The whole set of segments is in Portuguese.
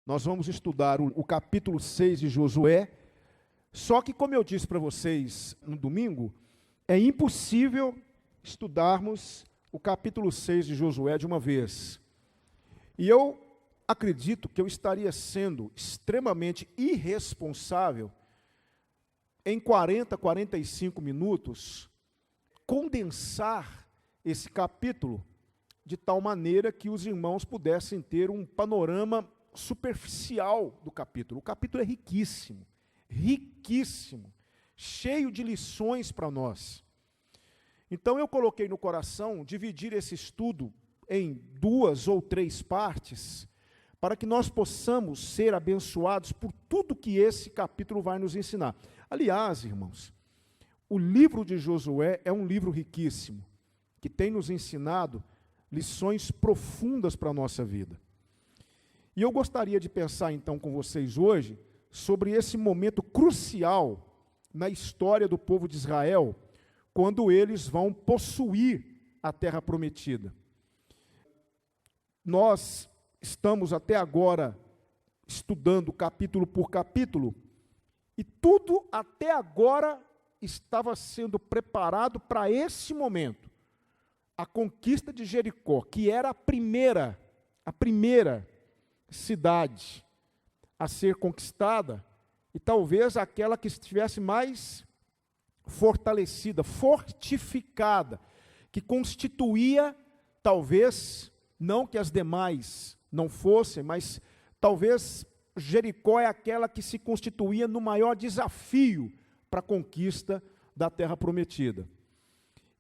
Nós vamos estudar o capítulo 6 de Josué, só que, como eu disse para vocês no domingo, é impossível estudarmos o capítulo 6 de Josué de uma vez. E eu acredito que eu estaria sendo extremamente irresponsável em 40, 45 minutos, condensar esse capítulo de tal maneira que os irmãos pudessem ter um panorama superficial do capítulo. O capítulo é riquíssimo, riquíssimo, cheio de lições para nós. Então eu coloquei no coração dividir esse estudo em 2 ou 3 partes, para que nós possamos ser abençoados por tudo que esse capítulo vai nos ensinar. Aliás, irmãos, o livro de Josué é um livro riquíssimo, que tem nos ensinado lições profundas para a nossa vida. E eu gostaria de pensar então com vocês hoje sobre esse momento crucial na história do povo de Israel, quando eles vão possuir a terra prometida. Nós estamos até agora estudando capítulo por capítulo, e tudo até agora estava sendo preparado para esse momento. A conquista de Jericó, que era a primeira cidade a ser conquistada, e talvez aquela que estivesse mais fortalecida, fortificada, que constituía, talvez, não que as demais não fossem, mas talvez Jericó é aquela que se constituía no maior desafio para a conquista da terra prometida.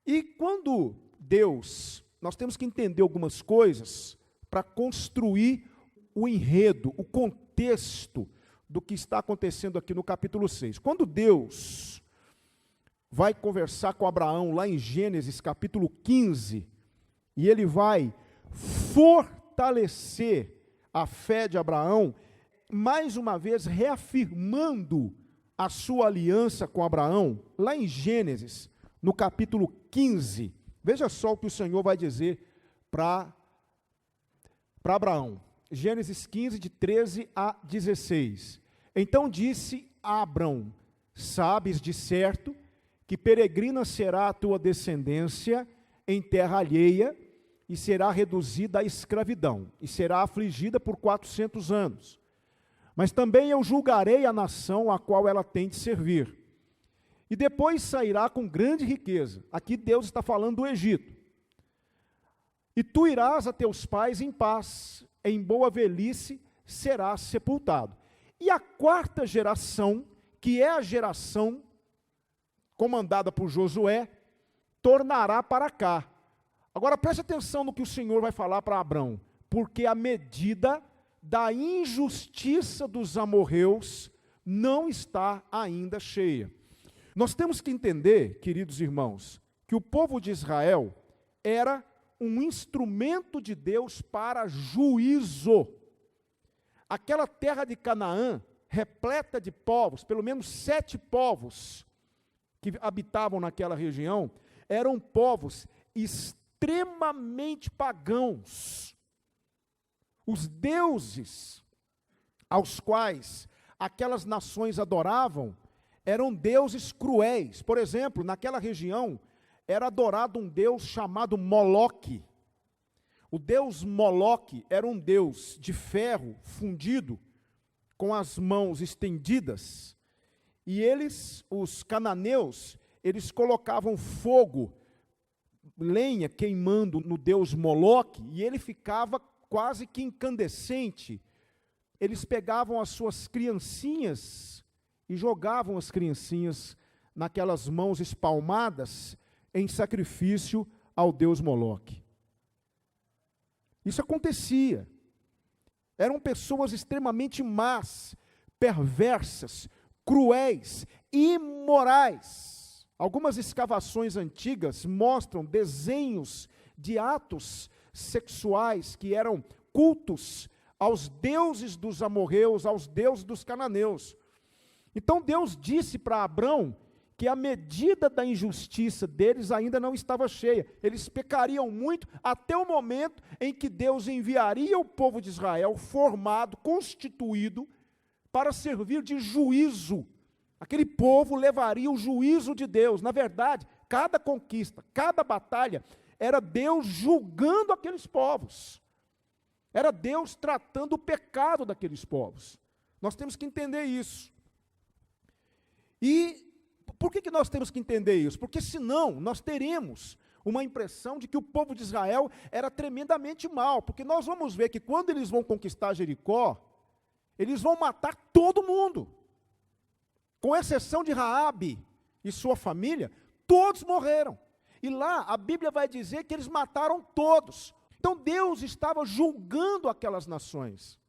E quando Deus, nós temos que entender algumas coisas para construir o enredo, o contexto do que está acontecendo aqui no capítulo 6. Quando Deus vai conversar com Abraão lá em Gênesis capítulo 15, e ele vai fortalecer a fé de Abraão, mais uma vez reafirmando a sua aliança com Abraão, lá em Gênesis, no capítulo 15. Veja só o que o Senhor vai dizer para Abraão. Gênesis 15, de 13 a 16. Então disse a Abrão: sabes de certo que peregrina será a tua descendência em terra alheia, e será reduzida à escravidão, e será afligida por 400 anos. Mas também eu julgarei a nação a qual ela tem de servir. E depois sairá com grande riqueza. Aqui Deus está falando do Egito. E tu irás a teus pais em paz, em boa velhice serás sepultado. E a 4ª geração, que é a geração comandada por Josué, tornará para cá. Agora preste atenção no que o Senhor vai falar para Abrão. Porque a medida da injustiça dos amorreus não está ainda cheia. Nós temos que entender, queridos irmãos, que o povo de Israel era um instrumento de Deus para juízo. Aquela terra de Canaã, repleta de povos, pelo menos 7 povos que habitavam naquela região, eram povos extremamente pagãos. Os deuses aos quais aquelas nações adoravam eram deuses cruéis. Por exemplo, naquela região era adorado um deus chamado Moloque. O deus Moloque era um deus de ferro fundido, com as mãos estendidas, e eles, os cananeus, eles colocavam fogo, lenha queimando no deus Moloque, e ele ficava quase que incandescente. Eles pegavam as suas criancinhas e jogavam as criancinhas naquelas mãos espalmadas em sacrifício ao deus Moloque. Isso acontecia. Eram pessoas extremamente más, perversas, cruéis, imorais. Algumas escavações antigas mostram desenhos de atos sexuais que eram cultos aos deuses dos amorreus, aos deuses dos cananeus. Então Deus disse para Abrão que a medida da injustiça deles ainda não estava cheia. Eles pecariam muito até o momento em que Deus enviaria o povo de Israel formado, constituído, para servir de juízo. Aquele povo levaria o juízo de Deus. Na verdade, cada conquista, cada batalha, era Deus julgando aqueles povos. Era Deus tratando o pecado daqueles povos. Nós temos que entender isso. E por que nós temos que entender isso? Porque senão nós teremos uma impressão de que o povo de Israel era tremendamente mau. Porque nós vamos ver que quando eles vão conquistar Jericó, eles vão matar todo mundo. Com exceção de Raabe e sua família, todos morreram. E lá a Bíblia vai dizer que eles mataram todos. Então Deus estava julgando aquelas nações.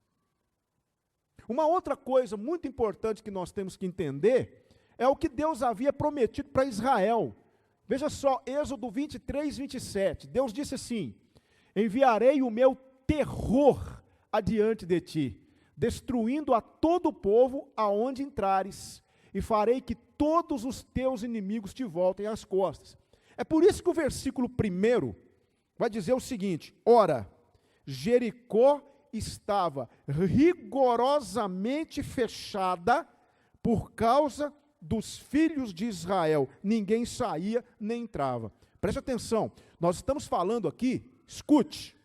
Uma outra coisa muito importante que nós temos que entender é o que Deus havia prometido para Israel. Veja só, Êxodo 23, 27. Deus disse assim: enviarei o meu terror adiante de ti, destruindo a todo o povo aonde entrares, e farei que todos os teus inimigos te voltem às costas. É por isso que o versículo 1 vai dizer o seguinte: ora, Jericó estava rigorosamente fechada por causa dos filhos de Israel. Ninguém saía nem entrava. Preste atenção, nós estamos falando aqui, escute,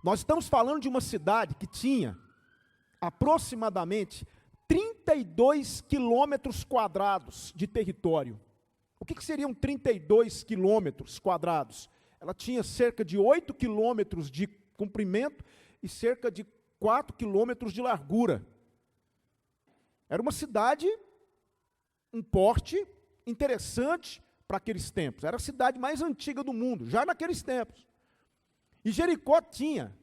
nós estamos falando de uma cidade que tinha aproximadamente 32 quilômetros quadrados de território. O que seriam 32 quilômetros quadrados? Ela tinha cerca de 8 quilômetros de comprimento e cerca de 4 quilômetros de largura. Era uma cidade, um porte interessante para aqueles tempos. Era a cidade mais antiga do mundo, já naqueles tempos. E Jericó tinha,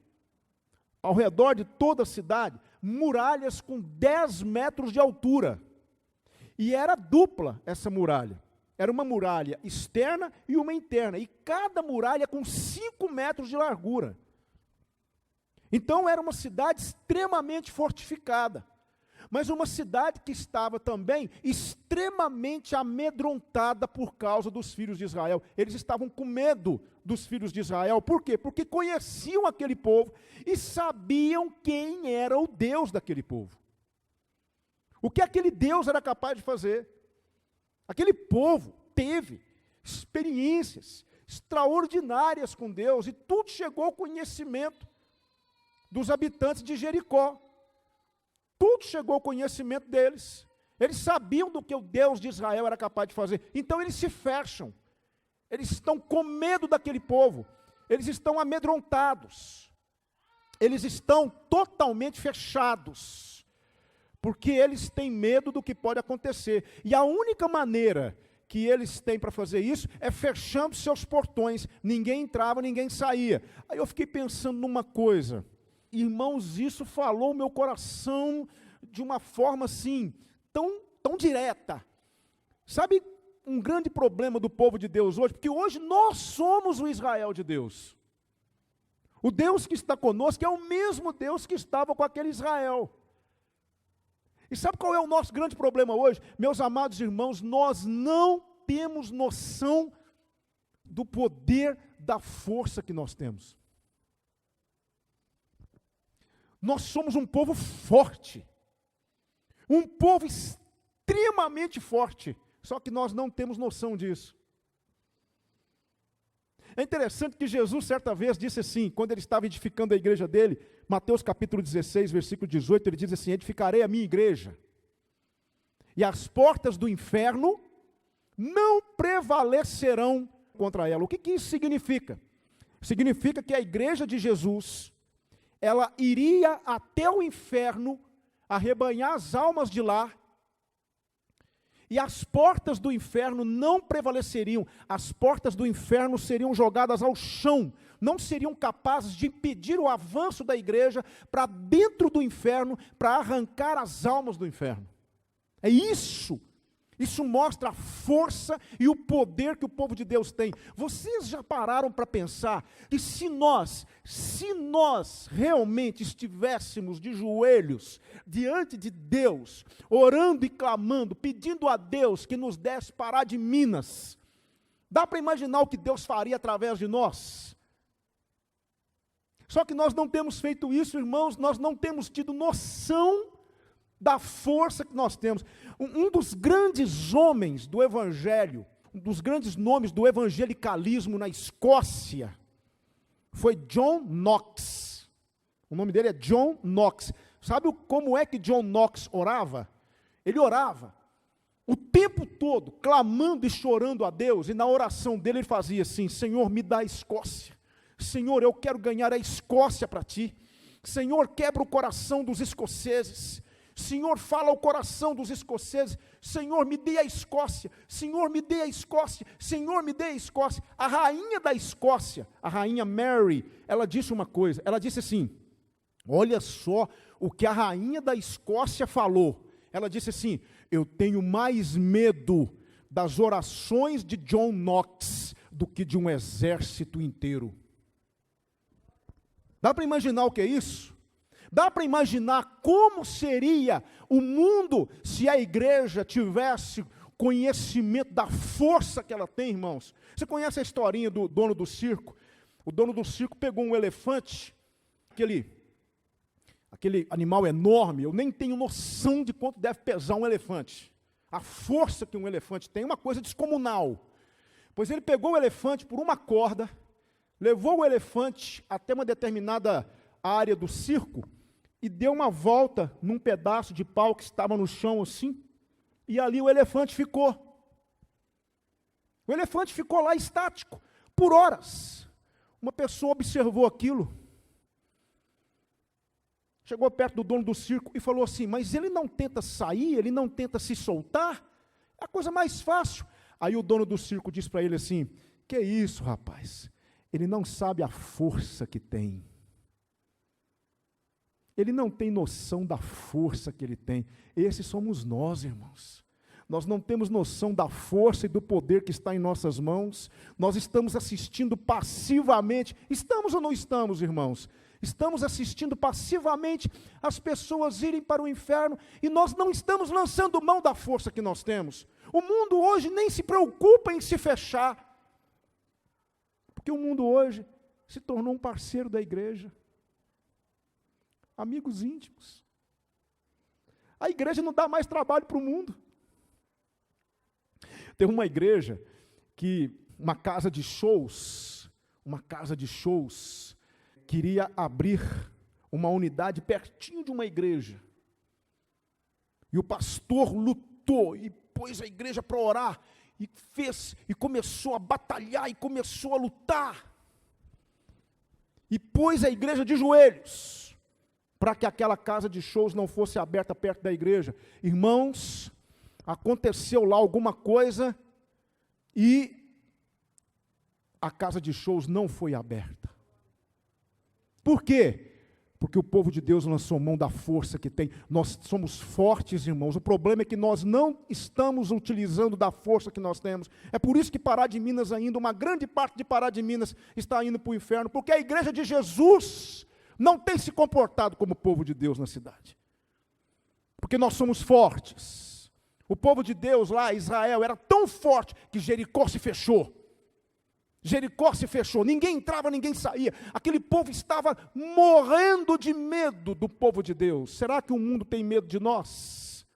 ao redor de toda a cidade, muralhas com 10 metros de altura. E era dupla essa muralha. Era uma muralha externa e uma interna. E cada muralha com 5 metros de largura. Então era uma cidade extremamente fortificada. Mas uma cidade que estava também extremamente amedrontada por causa dos filhos de Israel. Eles estavam com medo dos filhos de Israel. Por quê? Porque conheciam aquele povo e sabiam quem era o Deus daquele povo. O que aquele Deus era capaz de fazer. Aquele povo teve experiências extraordinárias com Deus e tudo chegou ao conhecimento dos habitantes de Jericó. Tudo chegou ao conhecimento deles. Eles sabiam do que o Deus de Israel era capaz de fazer. Então eles se fecham. Eles estão com medo daquele povo. Eles estão amedrontados. Eles estão totalmente fechados. Porque eles têm medo do que pode acontecer. E a única maneira que eles têm para fazer isso é fechando seus portões. Ninguém entrava, ninguém saía. Aí eu fiquei pensando numa coisa. Irmãos, isso falou o meu coração de uma forma assim, tão direta. Sabe um grande problema do povo de Deus hoje? Porque hoje nós somos o Israel de Deus. O Deus que está conosco é o mesmo Deus que estava com aquele Israel. E sabe qual é o nosso grande problema hoje? Meus amados irmãos, nós não temos noção do poder, da força que nós temos. Nós somos um povo forte, um povo extremamente forte, só que nós não temos noção disso. É interessante que Jesus certa vez disse assim, quando ele estava edificando a igreja dele, Mateus capítulo 16, versículo 18, ele diz assim: edificarei a minha igreja, e as portas do inferno não prevalecerão contra ela. O que isso significa? Significa que a igreja de Jesus, ela iria até o inferno, arrebanhar as almas de lá, e as portas do inferno não prevaleceriam, as portas do inferno seriam jogadas ao chão, não seriam capazes de impedir o avanço da igreja para dentro do inferno, para arrancar as almas do inferno. É isso Isso mostra a força e o poder que o povo de Deus tem. Vocês já pararam para pensar que se nós realmente estivéssemos de joelhos diante de Deus, orando e clamando, pedindo a Deus que nos desse Pará de Minas, dá para imaginar o que Deus faria através de nós? Só que nós não temos feito isso, irmãos, nós não temos tido noção da força que nós temos. Um dos grandes homens do Evangelho, um dos grandes nomes do evangelicalismo na Escócia, foi John Knox. O nome dele é John Knox. Sabe como é que John Knox orava? Ele orava o tempo todo, clamando e chorando a Deus, e na oração dele ele fazia assim: Senhor, me dá a Escócia. Senhor, eu quero ganhar a Escócia para ti. Senhor, quebra o coração dos escoceses. Senhor, fala ao coração dos escoceses. Senhor, me dê a Escócia. Senhor, me dê a Escócia. Senhor, me dê a Escócia. A rainha da Escócia, a rainha Mary, ela disse uma coisa. Ela disse assim, olha só o que a rainha da Escócia falou. Ela disse assim: eu tenho mais medo das orações de John Knox do que de um exército inteiro. Dá para imaginar o que é isso? Dá para imaginar como seria o mundo se a igreja tivesse conhecimento da força que ela tem, irmãos? Você conhece a historinha do dono do circo? O dono do circo pegou um elefante, aquele animal enorme. Eu nem tenho noção de quanto deve pesar um elefante. A força que um elefante tem é uma coisa descomunal. Pois ele pegou o elefante por uma corda, levou o elefante até uma determinada área do circo, e deu uma volta num pedaço de pau que estava no chão assim, e ali o elefante ficou. O elefante ficou lá estático, por horas. Uma pessoa observou aquilo, chegou perto do dono do circo e falou assim: mas ele não tenta sair, ele não tenta se soltar? É a coisa mais fácil. Aí o dono do circo disse para ele assim: que isso, rapaz? Ele não sabe a força que tem. Ele não tem noção da força que ele tem. Esses somos nós, irmãos. Nós não temos noção da força e do poder que está em nossas mãos. Nós estamos assistindo passivamente. Estamos ou não estamos, irmãos? Estamos assistindo passivamente as pessoas irem para o inferno e nós não estamos lançando mão da força que nós temos. O mundo hoje nem se preocupa em se fechar, porque o mundo hoje se tornou um parceiro da igreja. Amigos íntimos. A igreja não dá mais trabalho para o mundo. Tem uma igreja uma casa de shows, queria abrir uma unidade pertinho de uma igreja. E o pastor lutou e pôs a igreja para orar, e começou a batalhar, e começou a lutar. E pôs a igreja de joelhos, para que aquela casa de shows não fosse aberta perto da igreja. Irmãos, aconteceu lá alguma coisa e a casa de shows não foi aberta. Por quê? Porque o povo de Deus lançou mão da força que tem. Nós somos fortes, irmãos. O problema é que nós não estamos utilizando da força que nós temos. É por isso que Pará de Minas ainda, uma grande parte de Pará de Minas está indo para o inferno, porque a igreja de Jesus não tem se comportado como o povo de Deus na cidade. Porque nós somos fortes. O povo de Deus lá, Israel, era tão forte que Jericó se fechou. Jericó se fechou, ninguém entrava, ninguém saía. Aquele povo estava morrendo de medo do povo de Deus. Será que o mundo tem medo de nós?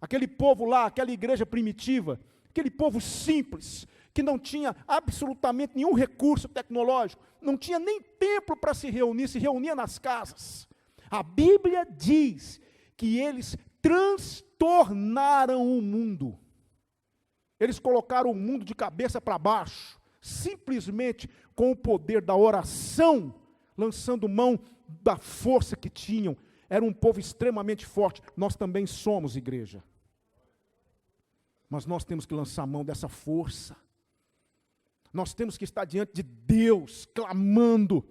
Aquele povo lá, aquela igreja primitiva, aquele povo simples, que não tinha absolutamente nenhum recurso tecnológico, não tinha nem templo para se reunia nas casas. A Bíblia diz que eles transtornaram o mundo. Eles colocaram o mundo de cabeça para baixo, simplesmente com o poder da oração, lançando mão da força que tinham. Era um povo extremamente forte. Nós também somos igreja. Mas nós temos que lançar mão dessa força. Nós temos que estar diante de Deus, clamando.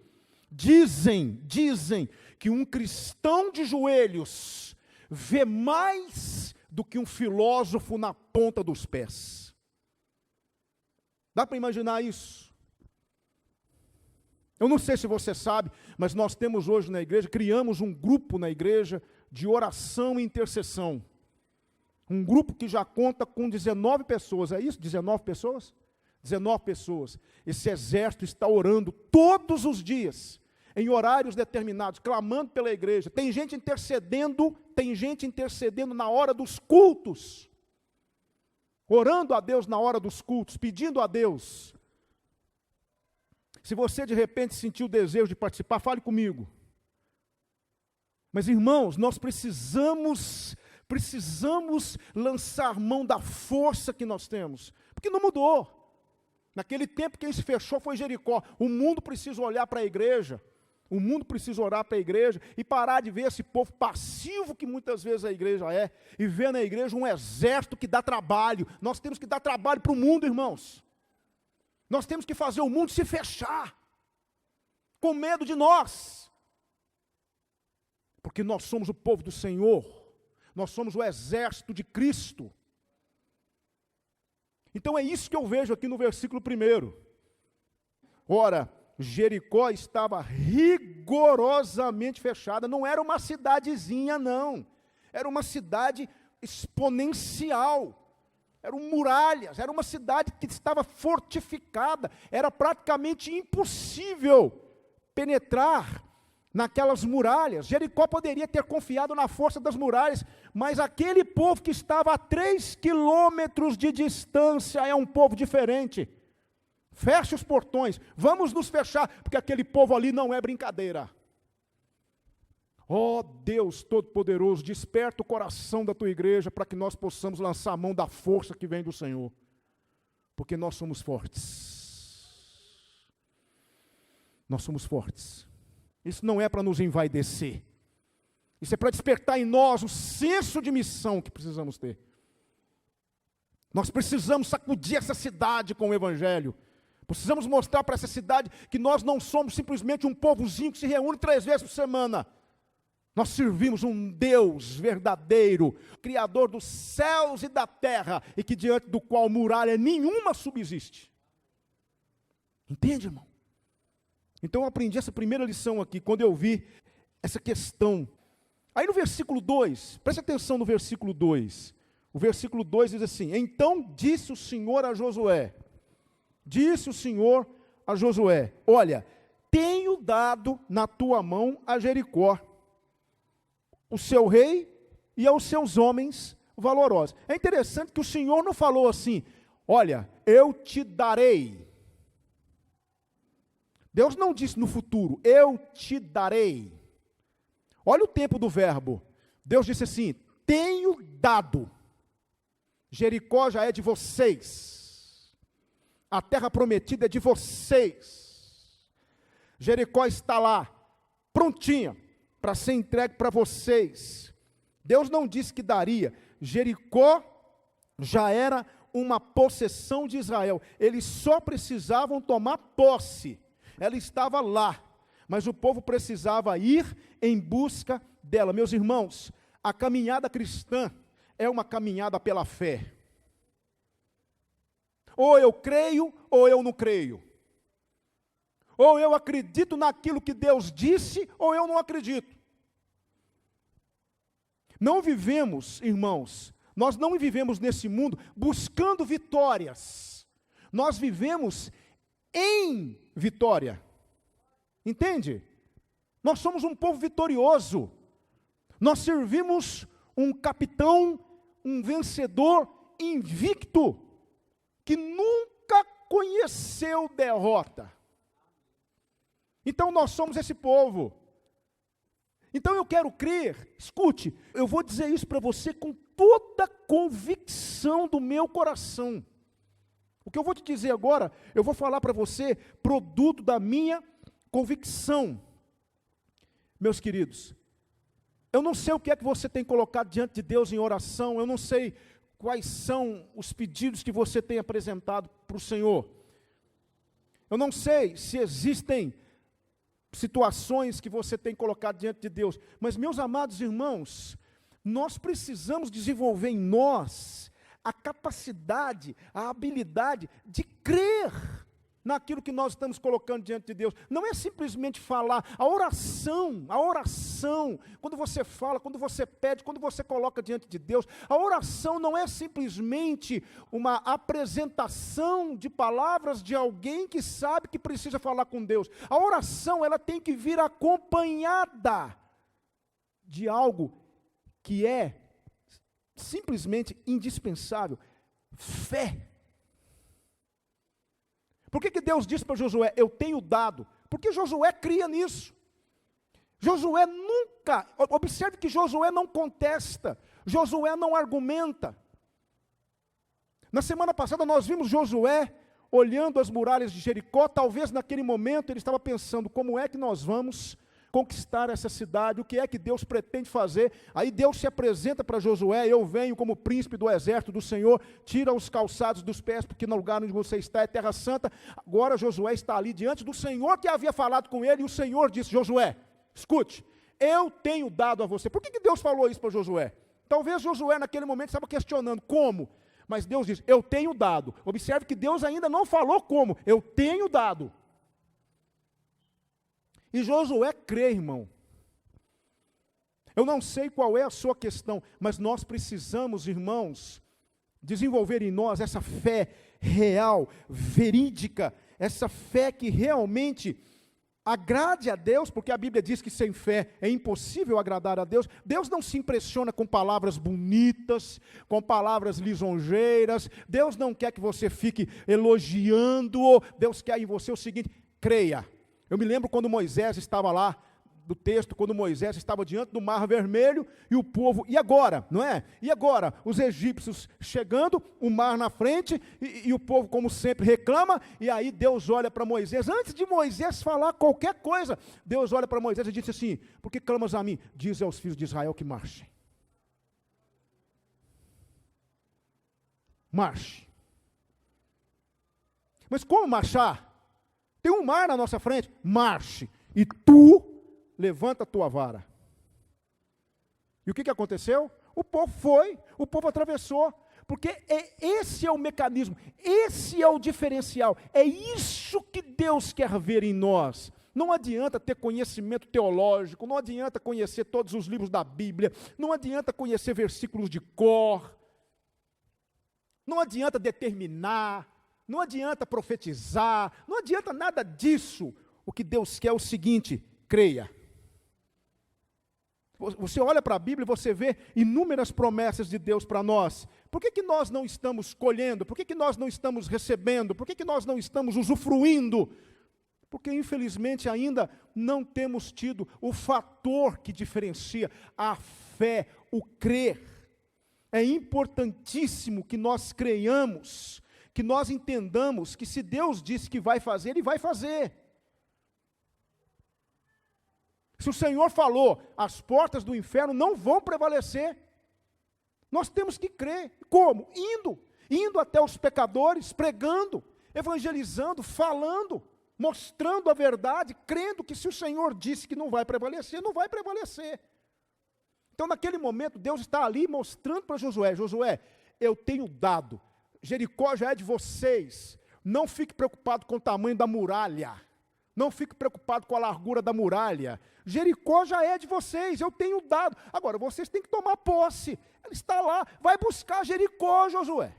Dizem que um cristão de joelhos vê mais do que um filósofo na ponta dos pés. Dá para imaginar isso? Eu não sei se você sabe, mas nós temos hoje na igreja, criamos um grupo na igreja de oração e intercessão. Um grupo que já conta com 19 pessoas, é isso? 19 pessoas? 19 pessoas. Esse exército está orando todos os dias, em horários determinados, clamando pela igreja. Tem gente intercedendo na hora dos cultos. Orando a Deus na hora dos cultos, pedindo a Deus. Se você de repente sentiu o desejo de participar, fale comigo. Mas irmãos, nós precisamos lançar mão da força que nós temos, porque não mudou. Naquele tempo quem se fechou foi Jericó. O mundo precisa olhar para a igreja, o mundo precisa orar para a igreja e parar de ver esse povo passivo que muitas vezes a igreja é, e ver na igreja um exército que dá trabalho. Nós temos que dar trabalho para o mundo, irmãos. Nós temos que fazer o mundo se fechar, com medo de nós, porque nós somos o povo do Senhor, nós somos o exército de Cristo. Então é isso que eu vejo aqui no versículo 1. Ora, Jericó estava rigorosamente fechada, não era uma cidadezinha não, era uma cidade exponencial. Eram muralhas, era uma cidade que estava fortificada, era praticamente impossível penetrar naquelas muralhas. Jericó poderia ter confiado na força das muralhas, mas aquele povo que estava a 3 quilômetros de distância é um povo diferente. Feche os portões, vamos nos fechar, porque aquele povo ali não é brincadeira. Ó Deus Todo-Poderoso, desperta o coração da tua igreja para que nós possamos lançar a mão da força que vem do Senhor, porque nós somos fortes. Nós somos fortes. Isso não é para nos envaidecer, isso é para despertar em nós o senso de missão que precisamos ter. Nós precisamos sacudir essa cidade com o Evangelho. Precisamos mostrar para essa cidade que nós não somos simplesmente um povozinho que se reúne 3 vezes por semana. Nós servimos um Deus verdadeiro, Criador dos céus e da terra, e que diante do qual muralha nenhuma subsiste. Entende, irmão? Então eu aprendi essa primeira lição aqui, quando eu vi essa questão. Aí no versículo 2, preste atenção no versículo 2. O versículo 2 diz assim: então disse o Senhor a Josué, olha, tenho dado na tua mão a Jericó, o seu rei e aos seus homens valorosos. É interessante que o Senhor não falou assim, olha, eu te darei. Deus não disse no futuro, eu te darei. Olha o tempo do verbo. Deus disse assim, tenho dado. Jericó já é de vocês. A terra prometida é de vocês. Jericó está lá, prontinha, para ser entregue para vocês. Deus não disse que daria. Jericó já era uma possessão de Israel. Eles só precisavam tomar posse. Ela estava lá, mas o povo precisava ir em busca dela. Meus irmãos, a caminhada cristã é uma caminhada pela fé. Ou eu creio, ou eu não creio. Ou eu acredito naquilo que Deus disse, ou eu não acredito. Não vivemos, irmãos, nós não vivemos nesse mundo buscando vitórias. Nós vivemos em vitória. Entende? Nós somos um povo vitorioso. Nós servimos um capitão, um vencedor invicto, que nunca conheceu derrota. Então nós somos esse povo. Então eu quero crer, escute, eu vou dizer isso para você com toda a convicção do meu coração. O que eu vou te dizer agora, eu vou falar para você, produto da minha convicção. Meus queridos, eu não sei o que é que você tem colocado diante de Deus em oração, eu não sei quais são os pedidos que você tem apresentado para o Senhor. Eu não sei se existem situações que você tem colocado diante de Deus, mas meus amados irmãos, nós precisamos desenvolver em nós a capacidade, a habilidade de crer naquilo que nós estamos colocando diante de Deus. Não é simplesmente falar. A oração, quando você fala, quando você pede, quando você coloca diante de Deus, a oração não é simplesmente uma apresentação de palavras de alguém que sabe que precisa falar com Deus. A oração, ela tem que vir acompanhada de algo que é simplesmente indispensável: fé. Por que Deus disse para Josué, eu tenho dado? Porque Josué cria nisso. Josué nunca, observe que Josué não contesta, Josué não argumenta. Na semana passada nós vimos Josué olhando as muralhas de Jericó. Talvez naquele momento ele estava pensando, como é que nós vamos conquistar essa cidade, o que é que Deus pretende fazer. Aí Deus se apresenta para Josué: eu venho como príncipe do exército do Senhor, tira os calçados dos pés, porque no lugar onde você está é terra santa. Agora Josué está ali diante do Senhor que havia falado com ele, e o Senhor disse: Josué, escute, eu tenho dado a você. Por que Deus falou isso para Josué? Talvez Josué naquele momento estava questionando, como? Mas Deus diz, eu tenho dado. Observe que Deus ainda não falou como, eu tenho dado. E Josué crê, irmão. Eu não sei qual é a sua questão, mas nós precisamos, irmãos, desenvolver em nós essa fé real, verídica, essa fé que realmente agrade a Deus, porque a Bíblia diz que sem fé é impossível agradar a Deus. Deus não se impressiona com palavras bonitas, com palavras lisonjeiras. Deus não quer que você fique elogiando-o. Deus quer em você o seguinte: creia. Eu me lembro quando Moisés estava lá, do texto, quando Moisés estava diante do Mar Vermelho, e o povo, e agora, não é? E agora, os egípcios chegando, o mar na frente, e o povo, como sempre, reclama, e aí Deus olha para Moisés, antes de Moisés falar qualquer coisa, Deus olha para Moisés e disse assim: por que clamas a mim? Diz aos filhos de Israel que marchem. Marche. Mas como marchar? Tem um mar na nossa frente, marche, e tu levanta a tua vara. E o que aconteceu? O povo foi, o povo atravessou, porque esse é o mecanismo, esse é o diferencial, é isso que Deus quer ver em nós. Não adianta ter conhecimento teológico, não adianta conhecer todos os livros da Bíblia, não adianta conhecer versículos de cor, não adianta determinar, não adianta profetizar, não adianta nada disso. O que Deus quer é o seguinte: creia. Você olha para a Bíblia e você vê inúmeras promessas de Deus para nós. Por que nós não estamos colhendo? Por que nós não estamos recebendo? Por que nós não estamos usufruindo? Porque infelizmente ainda não temos tido o fator que diferencia a fé, o crer. É importantíssimo que nós creiamos, que nós entendamos que se Deus disse que vai fazer, Ele vai fazer. Se o Senhor falou, as portas do inferno não vão prevalecer. Nós temos que crer. Como? Indo até os pecadores, pregando, evangelizando, falando, mostrando a verdade, crendo que se o Senhor disse que não vai prevalecer, não vai prevalecer. Então naquele momento Deus está ali mostrando para Josué: Josué, eu tenho dado, Jericó já é de vocês, não fique preocupado com o tamanho da muralha, não fique preocupado com a largura da muralha, Jericó já é de vocês, eu tenho dado, agora vocês têm que tomar posse, ele está lá, vai buscar Jericó, Josué.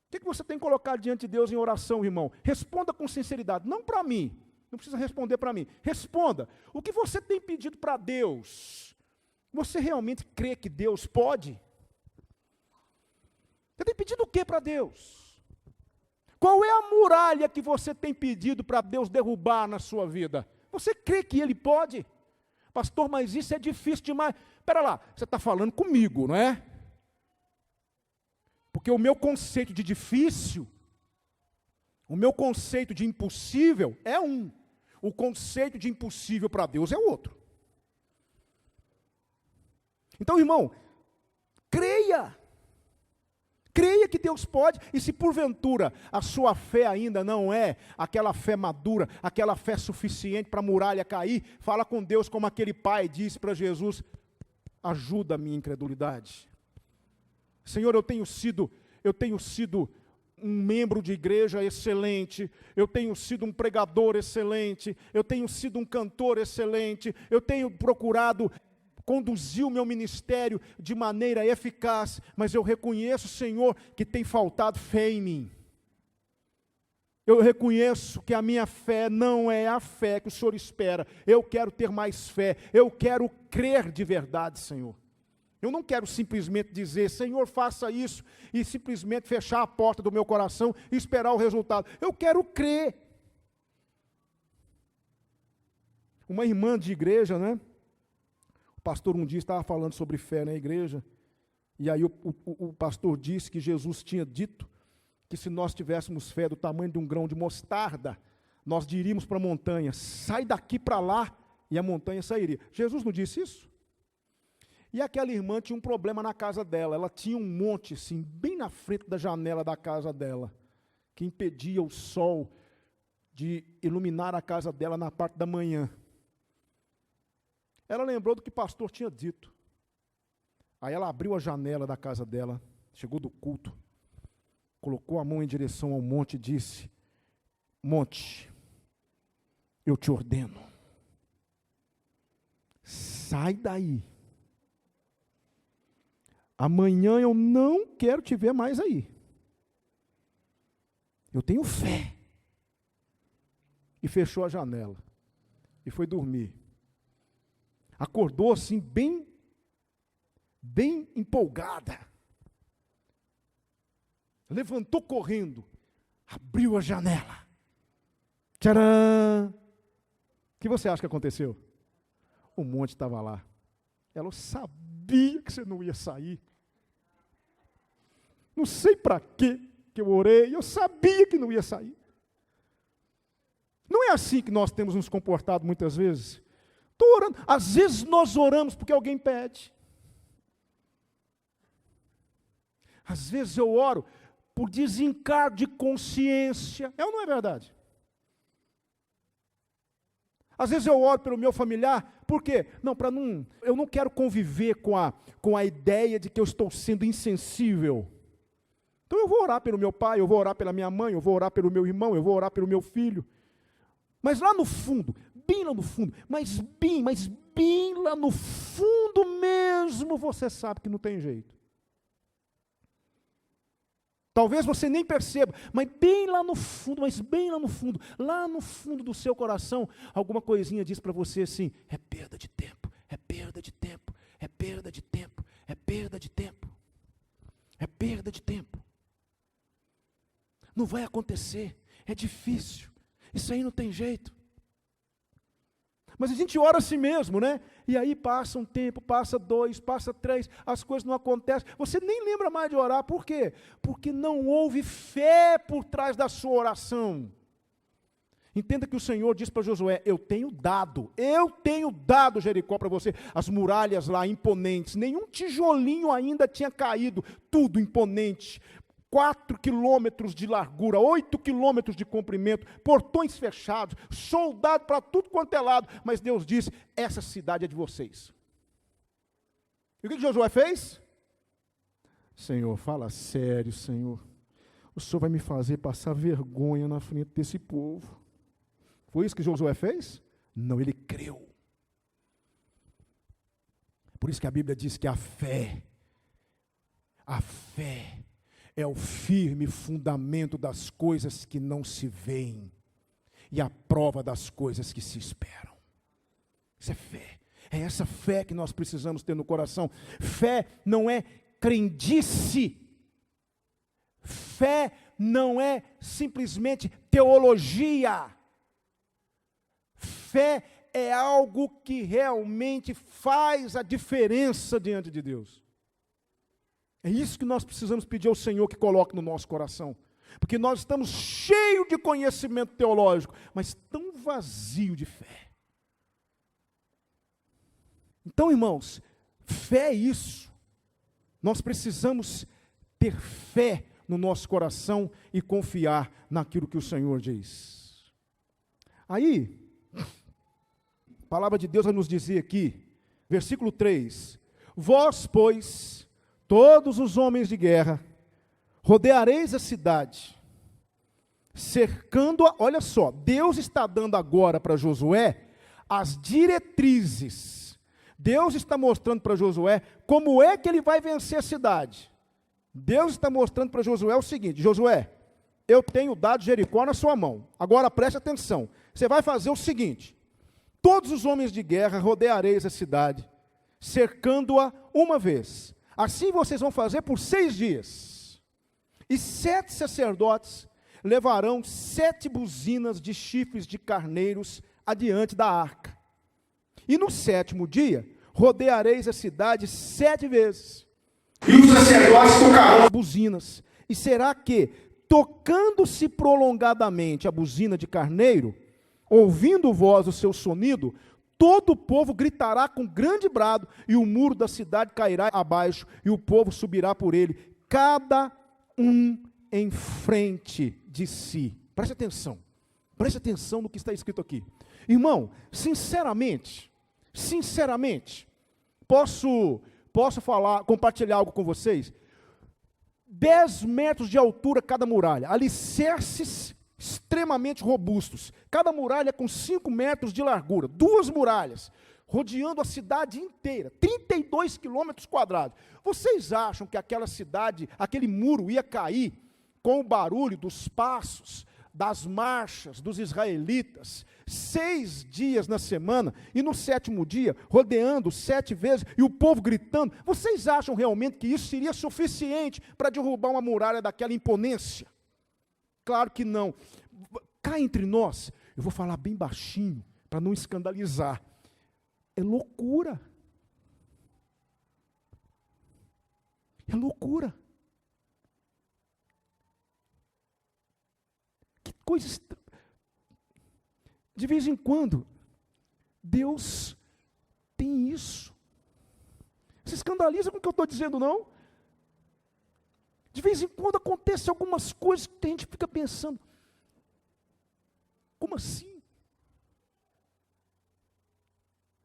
O que você tem que colocar diante de Deus em oração, irmão? Responda com sinceridade, não para mim, não precisa responder para mim, responda, o que você tem pedido para Deus, você realmente crê que Deus pode? Você tem pedido o que para Deus? Qual é a muralha que você tem pedido para Deus derrubar na sua vida? Você crê que Ele pode? Pastor, mas isso é difícil demais. Espera lá, você está falando comigo, não é? Porque o meu conceito de difícil, o meu conceito de impossível é um. O conceito de impossível para Deus é outro. Então, irmão, creia. Creia que Deus pode, e se porventura a sua fé ainda não é aquela fé madura, aquela fé suficiente para a muralha cair, fala com Deus como aquele pai disse para Jesus: ajuda a minha incredulidade. Senhor, eu tenho sido um membro de igreja excelente, eu tenho sido um pregador excelente, eu tenho sido um cantor excelente, eu tenho procurado conduzir o meu ministério de maneira eficaz, mas eu reconheço, Senhor, que tem faltado fé em mim. Eu reconheço que a minha fé não é a fé que o Senhor espera. Eu quero ter mais fé, eu quero crer de verdade, Senhor. Eu não quero simplesmente dizer, Senhor, faça isso, e simplesmente fechar a porta do meu coração e esperar o resultado. Eu quero crer. Uma irmã de igreja, né? O pastor um dia estava falando sobre fé na igreja, e aí o pastor disse que Jesus tinha dito que se nós tivéssemos fé do tamanho de um grão de mostarda, nós diríamos para a montanha, sai daqui para lá, e a montanha sairia. Jesus não disse isso? E aquela irmã tinha um problema na casa dela, ela tinha um monte, assim, bem na frente da janela da casa dela, que impedia o sol de iluminar a casa dela na parte da manhã. Ela lembrou do que o pastor tinha dito. Aí ela abriu a janela da casa dela, chegou do culto, colocou a mão em direção ao monte e disse, monte, eu te ordeno, sai daí. Amanhã eu não quero te ver mais aí. Eu tenho fé. E fechou a janela. E foi dormir. Acordou assim, bem empolgada. Levantou correndo. Abriu a janela. Tcharam! O que você acha que aconteceu? O monte estava lá. Ela sabia que você não ia sair. Não sei para quê que eu orei, eu sabia que não ia sair. Não é assim que nós temos nos comportado muitas vezes? Estou orando, às vezes nós oramos porque alguém pede. Às vezes eu oro por desencargo de consciência. É ou não é verdade? Às vezes eu oro pelo meu familiar, por quê? Eu não quero conviver com a ideia de que eu estou sendo insensível. Então eu vou orar pelo meu pai, eu vou orar pela minha mãe, eu vou orar pelo meu irmão, eu vou orar pelo meu filho. Mas lá no fundo, bem lá no fundo, mas bem lá no fundo mesmo, você sabe que não tem jeito. Talvez você nem perceba, mas bem lá no fundo, lá no fundo do seu coração, alguma coisinha diz para você assim, é perda de tempo, é perda de tempo, é perda de tempo, é perda de tempo, é perda de tempo. Não vai acontecer, é difícil, isso aí não tem jeito. Mas a gente ora assim mesmo, né? E aí passa um tempo, passa 2, passa 3, as coisas não acontecem. Você nem lembra mais de orar, por quê? Porque não houve fé por trás da sua oração. Entenda que o Senhor diz para Josué, eu tenho dado Jericó para você, as muralhas lá imponentes, nenhum tijolinho ainda tinha caído, tudo imponente. 4 quilômetros de largura, 8 quilômetros de comprimento, portões fechados, soldado para tudo quanto é lado. Mas Deus disse, essa cidade é de vocês. E o que Josué fez? Senhor, fala sério, Senhor. O Senhor vai me fazer passar vergonha na frente desse povo. Foi isso que Josué fez? Não, ele creu. Por isso que a Bíblia diz que a fé é o firme fundamento das coisas que não se veem e a prova das coisas que se esperam. Isso é fé. É essa fé que nós precisamos ter no coração. Fé não é crendice. Fé não é simplesmente teologia. Fé é algo que realmente faz a diferença diante de Deus. É isso que nós precisamos pedir ao Senhor que coloque no nosso coração. Porque nós estamos cheios de conhecimento teológico, mas tão vazio de fé. Então, irmãos, fé é isso. Nós precisamos ter fé no nosso coração e confiar naquilo que o Senhor diz. Aí, a palavra de Deus vai nos dizer aqui, versículo 3, Vós, pois, todos os homens de guerra, rodeareis a cidade, cercando-a. Olha só, Deus está dando agora para Josué as diretrizes. Deus está mostrando para Josué como é que ele vai vencer a cidade. Deus está mostrando para Josué o seguinte: Josué, eu tenho dado Jericó na sua mão. Agora preste atenção. Você vai fazer o seguinte: todos os homens de guerra rodeareis a cidade, cercando-a uma vez. Assim vocês vão fazer por 6 dias. E 7 sacerdotes levarão 7 buzinas de chifres de carneiros adiante da arca. E no 7º dia, rodeareis a cidade 7 vezes. E os sacerdotes tocarão buzinas. E será que, tocando-se prolongadamente a buzina de carneiro, ouvindo voz o seu sonido, todo o povo gritará com grande brado, e o muro da cidade cairá abaixo, e o povo subirá por ele, cada um em frente de si. Preste atenção no que está escrito aqui. Irmão, sinceramente, posso compartilhar algo com vocês? 10 metros de altura cada muralha, alicerces extremamente robustos, cada muralha com 5 metros de largura, 2 muralhas, rodeando a cidade inteira, 32 quilômetros quadrados. Vocês acham que aquela cidade, aquele muro ia cair com o barulho dos passos, das marchas dos israelitas, 6 dias na semana, e no 7º dia, rodeando 7 vezes, e o povo gritando? Vocês acham realmente que isso seria suficiente para derrubar uma muralha daquela imponência? Claro que não. Cá entre nós, eu vou falar bem baixinho, para não escandalizar. É loucura. É loucura. Que coisa estranha. De vez em quando, Deus tem isso. Se escandaliza com o que eu estou dizendo, não? De vez em quando acontecem algumas coisas que a gente fica pensando: como assim?